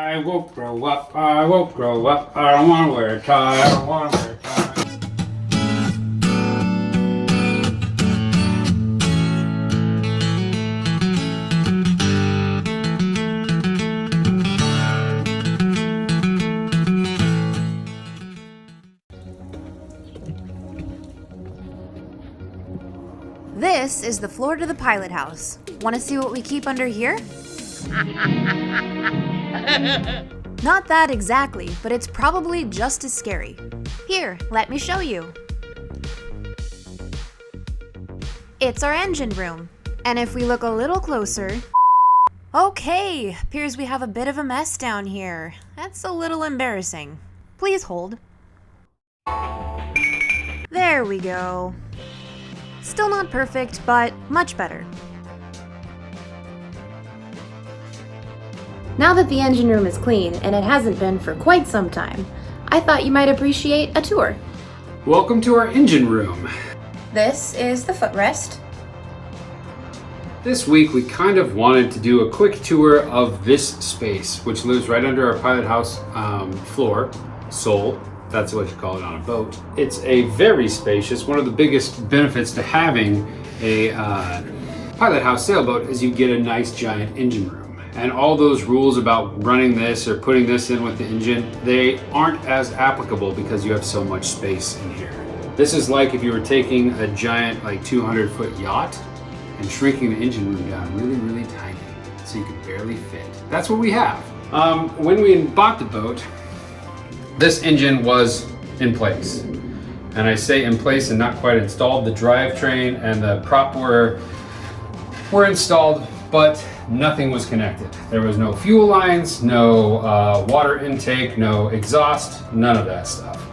I won't grow up, I won't grow up, I don't want to wear a tie, I don't want to wear a tie. This is the floor to the pilot house. Want to see what we keep under here? Not that exactly, but it's probably just as scary. Here, let me show you. It's our engine room. And if we look a little closer... Okay, appears we have a bit of a mess down here. That's a little embarrassing. Please hold. There we go. Still not perfect, but much better. Now that the engine room is clean, and it hasn't been for quite some time, I thought you might appreciate a tour. Welcome to our engine room. This is the footrest. This week we kind of wanted to do a quick tour of this space, which lives right under our pilot house floor, sole. That's what you call it on a boat. It's a very spacious. One of the biggest benefits to having a pilot house sailboat is you get a nice giant engine room. And all those rules about running this or putting this in with the engine, they aren't as applicable because you have so much space in here. This is like if you were taking a giant, like 200-foot yacht and shrinking the engine room down really, really tiny so you could barely fit. That's what we have. When we bought the boat, this engine was in place. And I say in place and not quite installed. The drivetrain and the prop were installed, but nothing was connected. There was no fuel lines, no water intake, no exhaust, none of that stuff.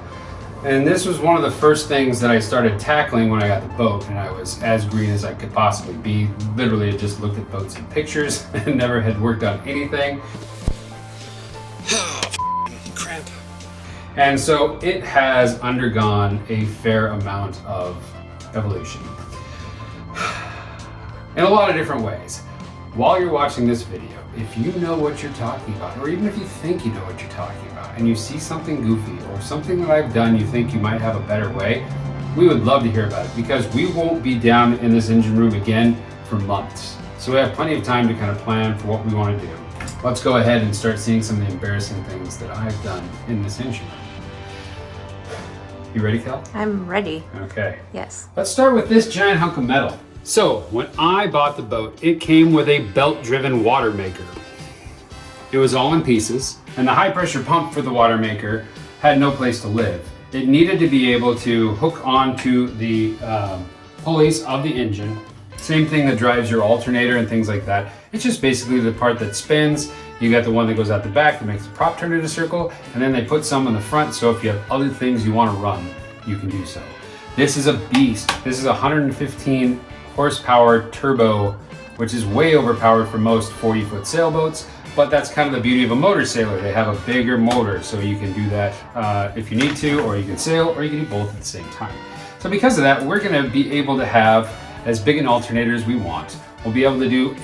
And this was one of the first things that I started tackling when I got the boat, and I was as green as I could possibly be. Literally, I just looked at boats and pictures and never had worked on anything. Crap. And so it has undergone a fair amount of evolution in a lot of different ways. While you're watching this video, if you know what you're talking about, or even if you think you know what you're talking about, and you see something goofy or something that I've done you think you might have a better way, we would love to hear about it because we won't be down in this engine room again for months. So we have plenty of time to kind of plan for what we want to do. Let's go ahead and start seeing some of the embarrassing things that I've done in this engine room. You ready, Kel? I'm ready. Okay. Yes. Let's start with this giant hunk of metal. So when I bought the boat, it came with a belt-driven Watermaker. It was all in pieces, and the high-pressure pump for the Watermaker had no place to live. It needed to be able to hook onto the pulleys of the engine. Same thing that drives your alternator and things like that. It's just basically the part that spins. You got the one that goes out the back that makes the prop turn in a circle, and then they put some in the front, so if you have other things you want to run, you can do so. This is a beast. This is a 115 horsepower turbo, which is way overpowered for most 40-foot sailboats, but that's kind of the beauty of a motor sailor. They have a bigger motor, so you can do that if you need to, or you can sail, or you can do both at the same time. So because of that, we're gonna be able to have as big an alternator as we want. We'll be able to do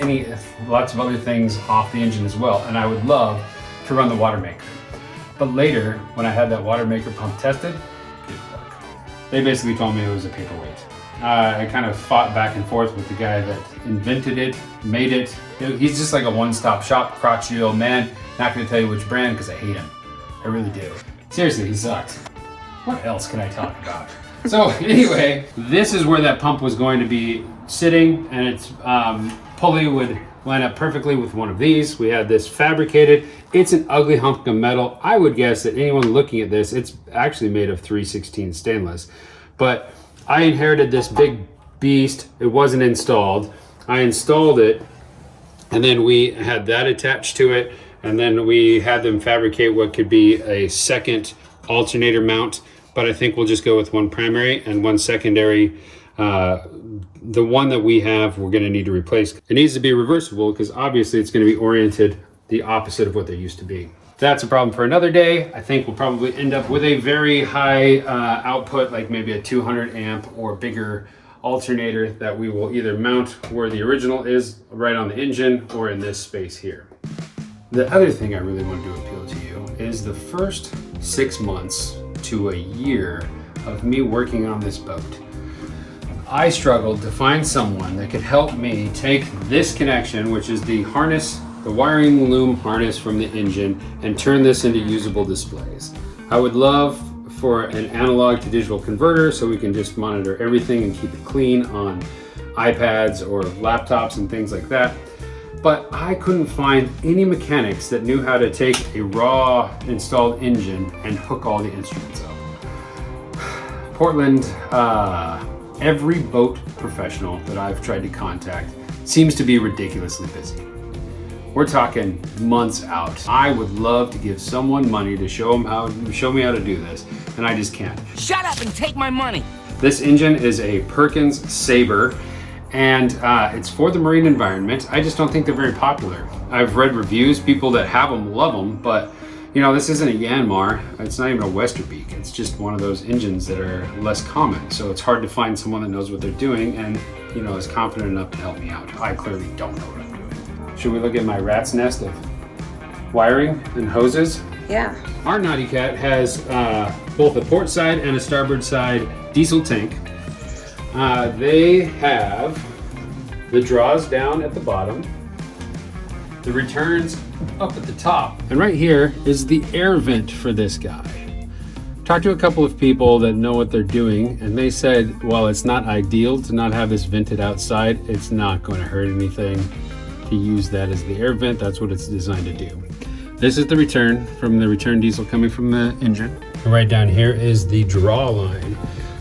lots of other things off the engine as well, and I would love to run the Watermaker. But later, when I had that Watermaker pump tested, good luck. They basically told me it was a paperweight. I kind of fought back and forth with the guy that invented it, made it. He's just like a one-stop shop, crotchety old man. Not gonna tell you which brand because I hate him. I really do. Seriously, he sucks. What else can I talk about? So anyway, this is where that pump was going to be sitting, and its pulley would line up perfectly with one of these. We had this fabricated. It's an ugly hunk of metal. I would guess that anyone looking at this, it's actually made of 316 stainless. But I inherited this big beast. It wasn't installed. I installed it, and then we had that attached to it, and then we had them fabricate what could be a second alternator mount, but I think we'll just go with one primary and one secondary. The one that we have, we're going to need to replace. It needs to be reversible because obviously it's going to be oriented the opposite of what they used to be. That's a problem for another day. I think we'll probably end up with a very high output, like maybe a 200 amp or bigger alternator that we will either mount where the original is, right on the engine, or in this space here. The other thing I really want to appeal to you is the first 6 months to a year of me working on this boat. I struggled to find someone that could help me take this connection, which is the harness, the wiring loom harness from the engine, and turn this into usable displays. I would love for an analog to digital converter so we can just monitor everything and keep it clean on iPads or laptops and things like that. But I couldn't find any mechanics that knew how to take a raw installed engine and hook all the instruments up. Portland, every boat professional that I've tried to contact seems to be ridiculously busy. We're talking months out. I would love to give someone money to show me how to do this, and I just can't. Shut up and take my money. This engine is a Perkins Sabre, and it's for the marine environment. I just don't think they're very popular. I've read reviews, people that have them love them, but you know, this isn't a Yanmar, it's not even a Westerbeek. It's just one of those engines that are less common. So it's hard to find someone that knows what they're doing and, you know, is confident enough to help me out. I clearly don't know what I'm doing. Should we look at my rat's nest of wiring and hoses? Yeah. Our Naughty Cat has both a port side and a starboard side diesel tank. They have the draws down at the bottom, the returns up at the top. And right here is the air vent for this guy. Talked to a couple of people that know what they're doing, and they said while it's not ideal to not have this vented outside, it's not going to hurt anything to use that as the air vent. That's what it's designed to do. This is the return from the return diesel coming from the engine. And right down here is the draw line.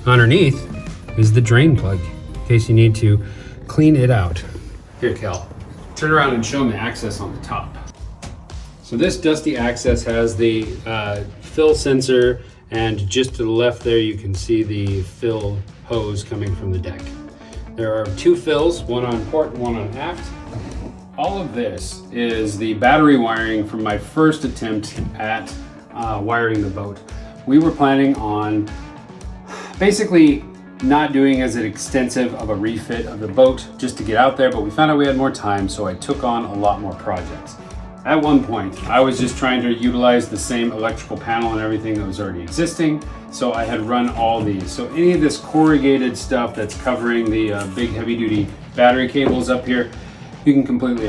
Underneath is the drain plug in case you need to clean it out. Here, Kel, turn around and show them the access on the top. So this dusty access has the fill sensor, and just to the left there you can see the fill hose coming from the deck. There are 2 fills, one on port and one on aft. All of this is the battery wiring from my first attempt at wiring the boat. We were planning on basically not doing as extensive of a refit of the boat just to get out there, but we found out we had more time, so I took on a lot more projects. At one point, I was just trying to utilize the same electrical panel and everything that was already existing, so I had run all these. So any of this corrugated stuff that's covering the big heavy-duty battery cables up here, you can completely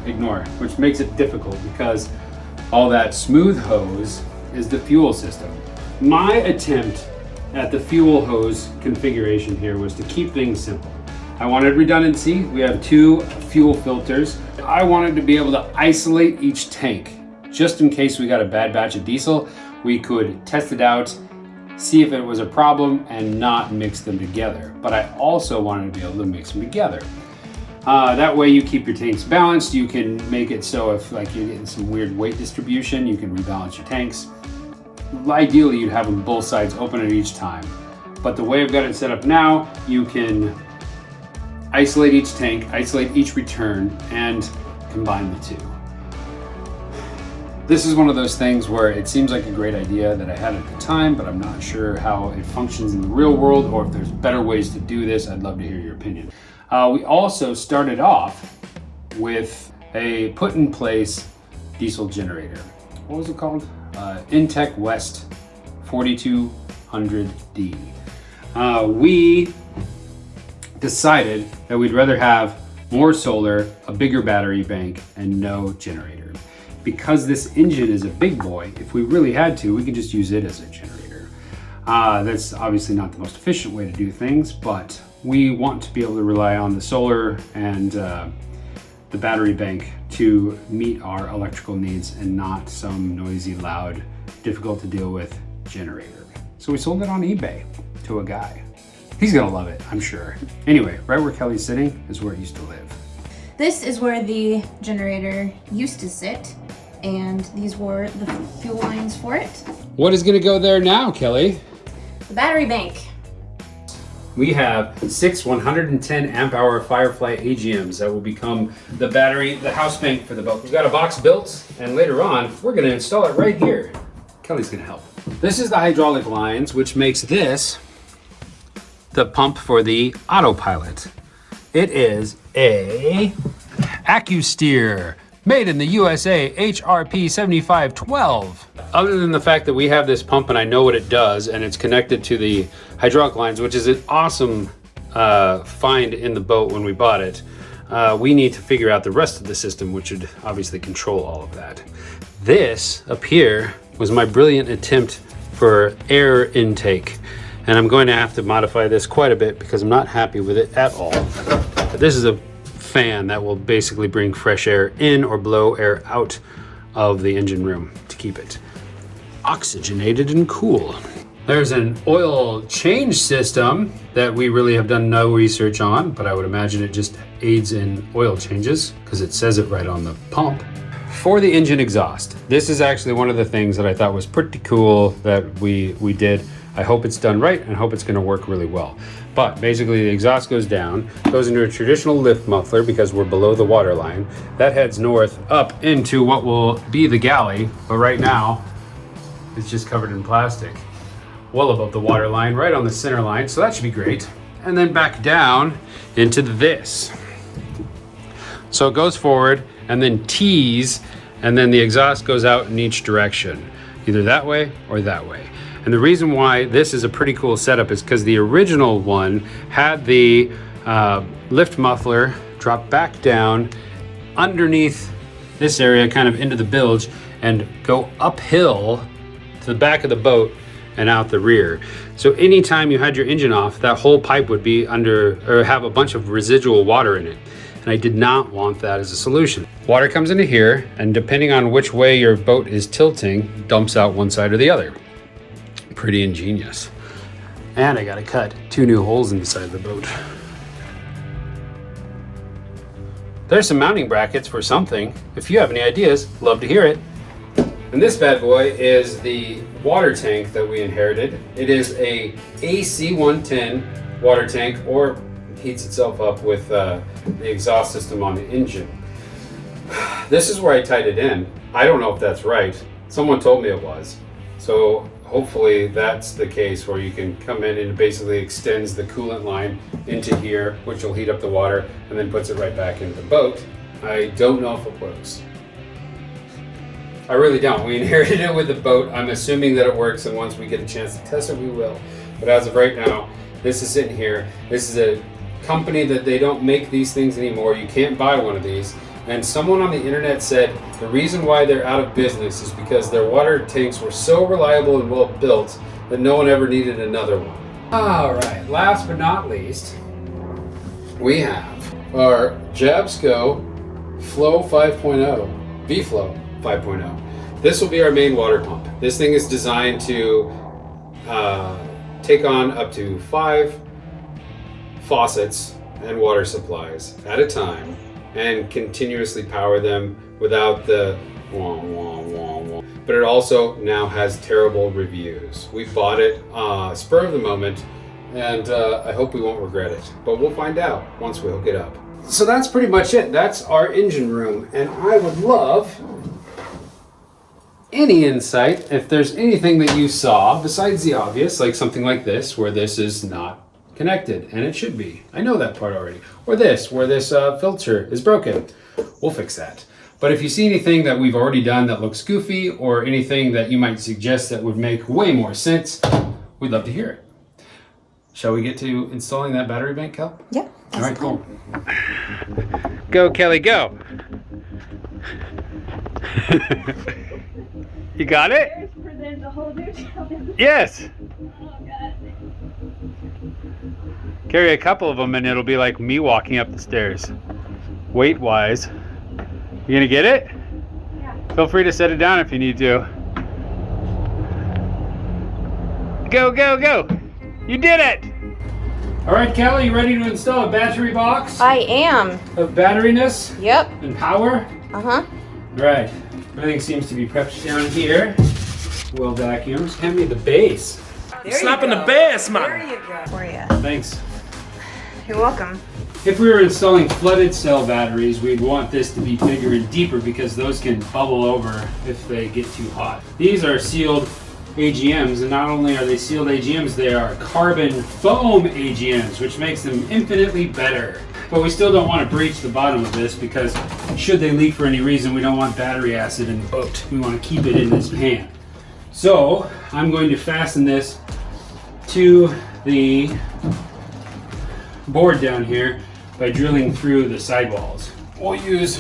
ignore, which makes it difficult because all that smooth hose is the fuel system. My attempt at the fuel hose configuration here was to keep things simple. I wanted redundancy. We have 2 fuel filters. I wanted to be able to isolate each tank. Just in case we got a bad batch of diesel, we could test it out, see if it was a problem, and not mix them together. But I also wanted to be able to mix them together. That way you keep your tanks balanced. You can make it so if like you're getting some weird weight distribution, you can rebalance your tanks. Ideally, you'd have them both sides open at each time. But the way I've got it set up now, you can isolate each tank, isolate each return, and combine the 2. This is one of those things where it seems like a great idea that I had at the time, but I'm not sure how it functions in the real world or if there's better ways to do this. I'd love to hear your opinion. We also started off with a put in place diesel generator. What was it called? Intech West 4200D. We decided that we'd rather have more solar, a bigger battery bank, and no generator. Because this engine is a big boy, if we really had to, we could just use it as a generator. That's obviously not the most efficient way to do things, but we want to be able to rely on the solar and the battery bank to meet our electrical needs and not some noisy, loud, difficult to deal with generator. So we sold it on eBay to a guy. He's gonna love it, I'm sure. Anyway, right where Kelly's sitting is where it used to live. This is where the generator used to sit, and these were the fuel lines for it. What is gonna go there now, Kelly? The battery bank. We have 6 110 amp hour FireFly AGMs that will become the battery, the house bank for the boat. We've got a box built, and later on, we're gonna install it right here. Kelly's gonna help. This is the hydraulic lines, which makes this the pump for the autopilot. It is a AccuSteer Made in the USA, HRP 7512. Other than the fact that we have this pump and I know what it does, and it's connected to the hydraulic lines, which is an awesome find in the boat when we bought it, we need to figure out the rest of the system, which would obviously control all of that. This up here was my brilliant attempt for air intake, and I'm going to have to modify this quite a bit because I'm not happy with it at all. But this is a fan that will basically bring fresh air in or blow air out of the engine room to keep it oxygenated and cool. There's an oil change system that we really have done no research on, but I would imagine it just aids in oil changes because it says it right on the pump. For the engine exhaust, this is actually one of the things that I thought was pretty cool that we did. I hope it's done right and I hope it's going to work really well. But basically the exhaust goes down, goes into a traditional lift muffler because we're below the water line. That heads north up into what will be the galley, but right now it's just covered in plastic. Well above the water line, right on the center line, so that should be great. And then back down into this. So it goes forward and then tees, and then the exhaust goes out in each direction, either that way or that way. And the reason why this is a pretty cool setup is because the original one had the lift muffler drop back down underneath this area, kind of into the bilge, and go uphill to the back of the boat and out the rear. So anytime you had your engine off, that whole pipe would be under, or have a bunch of residual water in it. And I did not want that as a solution. Water comes into here, and depending on which way your boat is tilting, dumps out one side or the other. Pretty ingenious. And I gotta cut 2 new holes in the side of the boat. There's some mounting brackets for something. If you have any ideas, love to hear it. And this bad boy is the water tank that we inherited. It is a AC-110 water tank, or heats itself up with the exhaust system on the engine. This is where I tied it in. I don't know if that's right. Someone told me it was. So hopefully that's the case where you can come in and it basically extends the coolant line into here, which will heat up the water and then puts it right back into the boat. I don't know if it works. I really don't. We inherited it with the boat. I'm assuming that it works, and once we get a chance to test it, we will. But as of right now, this is sitting here. This is a company that they don't make these things anymore. You can't buy one of these. And someone on the internet said the reason why they're out of business is because their water tanks were so reliable and well built that no one ever needed another one. All right, last but not least, we have our Jabsco Flow 5.0, V-Flow 5.0. This will be our main water pump. This thing is designed to take on up to 5 faucets and water supplies at a time and continuously power them without the wah, wah, wah, wah. But it also now has terrible reviews. We bought it spur of the moment, and I hope we won't regret it. But we'll find out once we hook it up. So that's pretty much it. That's our engine room, and I would love any insight if there's anything that you saw besides the obvious, like something like this where this is not connected, and it should be. I know that part already. Or this, where this filter is broken. We'll fix that. But if you see anything that we've already done that looks goofy, or anything that you might suggest that would make way more sense, we'd love to hear it. Shall we get to installing that battery bank, Kel? Yeah. All right, cool. Go, Kelly, go. You got it? For them to hold their child. Yes. Oh, God. Carry a couple of them and it'll be like me walking up the stairs. Weight-wise. You gonna get it? Yeah. Feel free to set it down if you need to. Go, go, go! You did it! All right, Kelly, you ready to install a battery box I am. of batteriness Yep. and power? Uh-huh. Right. Everything seems to be prepped down here. Well vacuumed. Hand me the base. Slapping the bass, man. There you go. For you. Thanks. You're welcome. If we were installing flooded cell batteries, we'd want this to be bigger and deeper because those can bubble over if they get too hot. These are sealed AGMs, and not only are they sealed AGMs, they are carbon foam AGMs, which makes them infinitely better. But we still don't want to breach the bottom of this because should they leak for any reason, we don't want battery acid in the boat. We want to keep it in this pan. So I'm going to fasten this to the board down here by drilling through the sidewalls. We'll use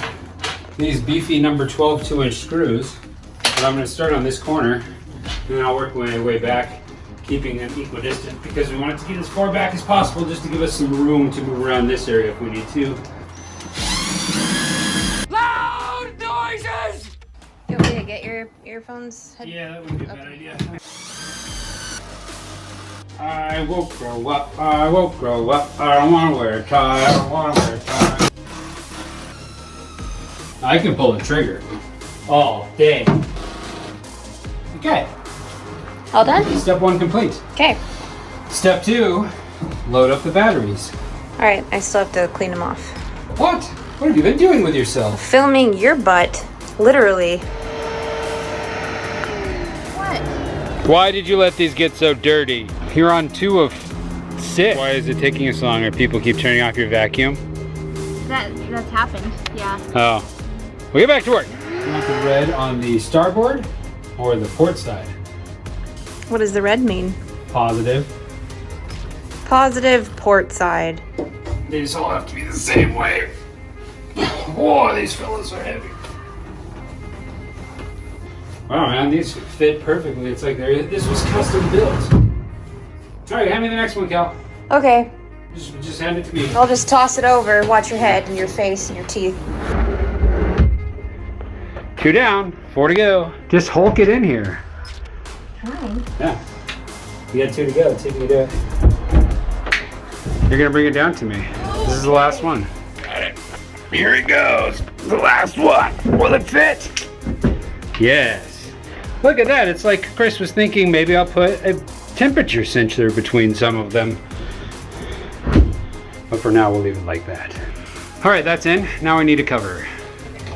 these beefy number 12 2-inch screws, but I'm going to start on this corner and then I'll work my way back, keeping them equidistant because we want it to get as far back as possible just to give us some room to move around this area if we need to. Loud noises! You want me to get your earphones? Yeah, that would be a bad idea. I won't grow up, I won't grow up, I don't want to wear a tie, I don't want to wear a tie. I can pull the trigger all day. Okay. All done? Step 1 complete. Okay. Step 2, load up the batteries. All right, I still have to clean them off. What? What have you been doing with yourself? Filming your butt, literally. Why did you let these get so dirty? You're on 2 of 6. Why is it taking you so long? Or people keep turning off your vacuum? That's happened, yeah. Oh. We'll get back to work. You want the red on the starboard or the port side? What does the red mean? Positive. Positive port side. They just all have to be the same way. Whoa, these fellas are heavy. Wow, man, these fit perfectly. It's like this was custom built. All right, hand me the next one, Cal. Okay, Just hand it to me. I'll just toss it over. Watch your head and your face and your teeth. 2 down, 4 to go. Just hulk it in here. Fine. Yeah. You got 2 to go. Let's see if you can do it. You're gonna bring it down to me. This is the last one. Got it. Here it goes. The last one. Will it fit? Yes. Look at that. It's like Chris was thinking maybe I'll put a temperature sensor between some of them. But for now, we'll leave it like that. All right, that's in. Now we need a cover.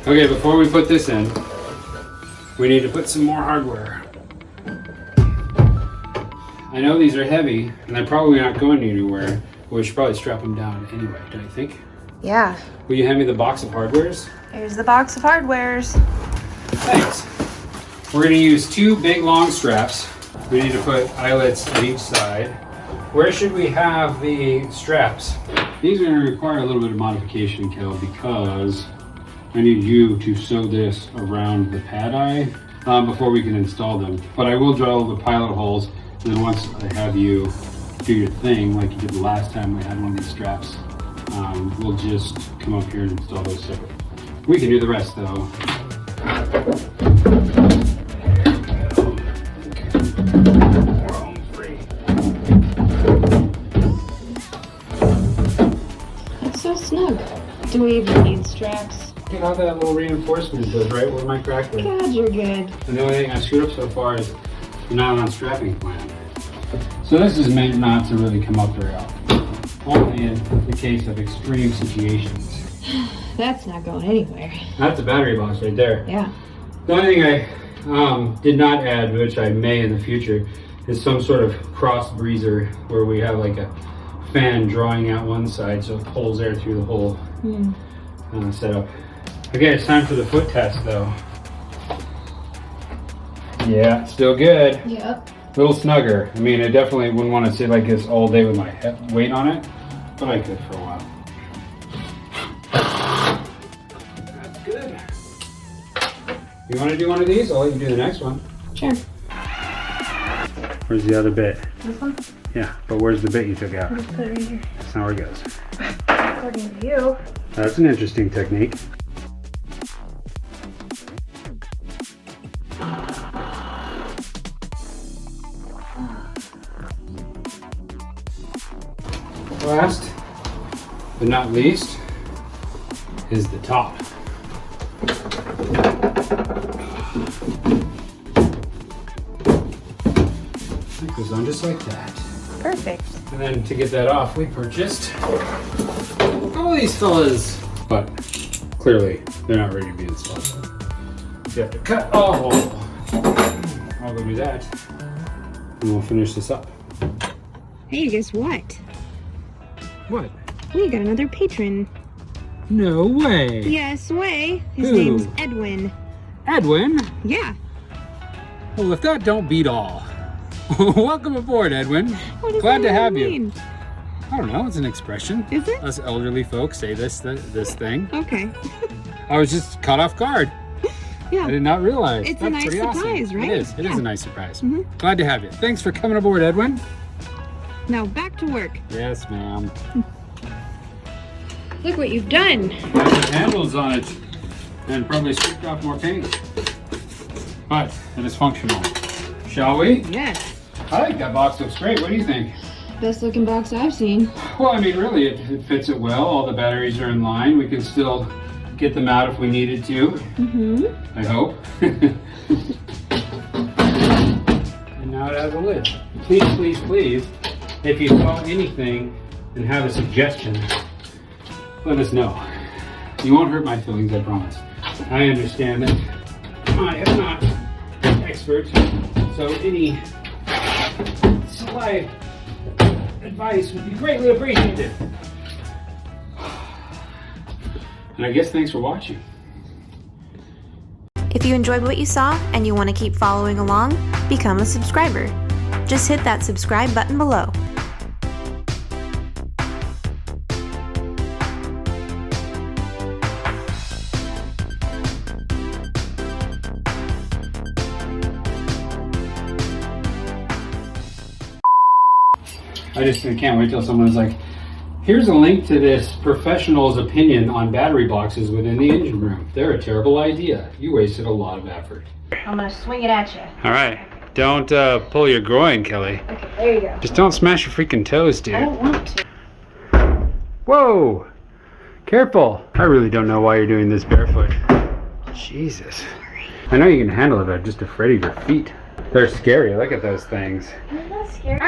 Okay, before we put this in, we need to put some more hardware. I know these are heavy, and they're probably not going anywhere, but we should probably strap them down anyway, don't you think? Yeah. Will you hand me the box of hardwares? Here's the box of hardwares. Thanks. We're going to use 2 big long straps. We need to put eyelets at each side. Where should we have the straps? These are going to require a little bit of modification, Kel, because I need you to sew this around the pad eye before we can install them. But I will drill the pilot holes, and then once I have you do your thing, like you did the last time we had one of these straps, we'll just come up here and install those separate. We can do the rest though. That's so snug. Do we even need straps? Look at how that little reinforcement goes right where my crack was. God, you're good. And the only thing I screwed up so far is the nylon strapping plan. So this is meant not to really come up very often. Only in the case of extreme situations. That's not going anywhere. That's the battery box right there. Yeah. The only thing I did not add, which I may in the future, is some sort of cross breezer where we have like a fan drawing out one side so it pulls air through the whole setup. Okay, it's time for the foot test though. Yeah, still good. Yep. A little snugger. I mean, I definitely wouldn't want to sit like this all day with my weight on it, but I could for a while. That's good. You want to do one of these? I'll let you do the next one. Sure. Where's the other bit? This one? Yeah, but where's the bit you took out? Just put it right here. That's not where it goes. According to you. That's an interesting technique. Last but not least is the top. It goes on just like that. Perfect. And then to get that off, we purchased all these fellas. But clearly, they're not ready to be installed. You have to cut a hole. I'll go do that. and we'll finish this up. Hey, guess what? What? We got another patron. No way. Yes way. His Who? name's Edwin. Edwin? Yeah. Well, if that don't beat all. Welcome aboard, Edwin. What does Glad that to have mean? you. I don't know, it's an expression. Is it? Us elderly folks say this thing. Okay. I was just caught off guard. Yeah. I did not realize. It's a That's nice pretty awesome. surprise, right? It is. It is Yeah. a nice surprise. Mhm. Glad to have you. Thanks for coming aboard, Edwin. Now back to work. Yes, ma'am. Look what you've done. Got the handles on it and probably stripped off more paint. But it is functional. Shall we? Yes. I think that box looks great. What do you think? Best looking box I've seen. Well, I mean, really, it fits it well. All the batteries are in line. We can still get them out if we needed to. Mm-hmm. I hope. And now it has a lid. Please, please, please, if you saw anything and have a suggestion, let us know. You won't hurt my feelings, I promise. I understand that I am not an expert, so any supply advice would be greatly appreciated. And I guess thanks for watching. If you enjoyed what you saw and you want to keep following along, become a subscriber. Just hit that subscribe button below. I just can't wait till someone's like, here's a link to this professional's opinion on battery boxes within the engine room. They're a terrible idea. You wasted a lot of effort. I'm gonna swing it at you. All right. Don't pull your groin, Kelly. Okay, there you go. Just don't smash your freaking toes, dude. I don't want to. Whoa! Careful. I really don't know why you're doing this barefoot. Jesus. I know you can handle it, but I'm just afraid of your feet. They're scary. Look at those things. I'm not scared.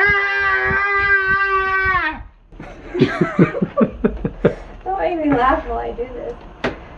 Don't make me laugh while I do this.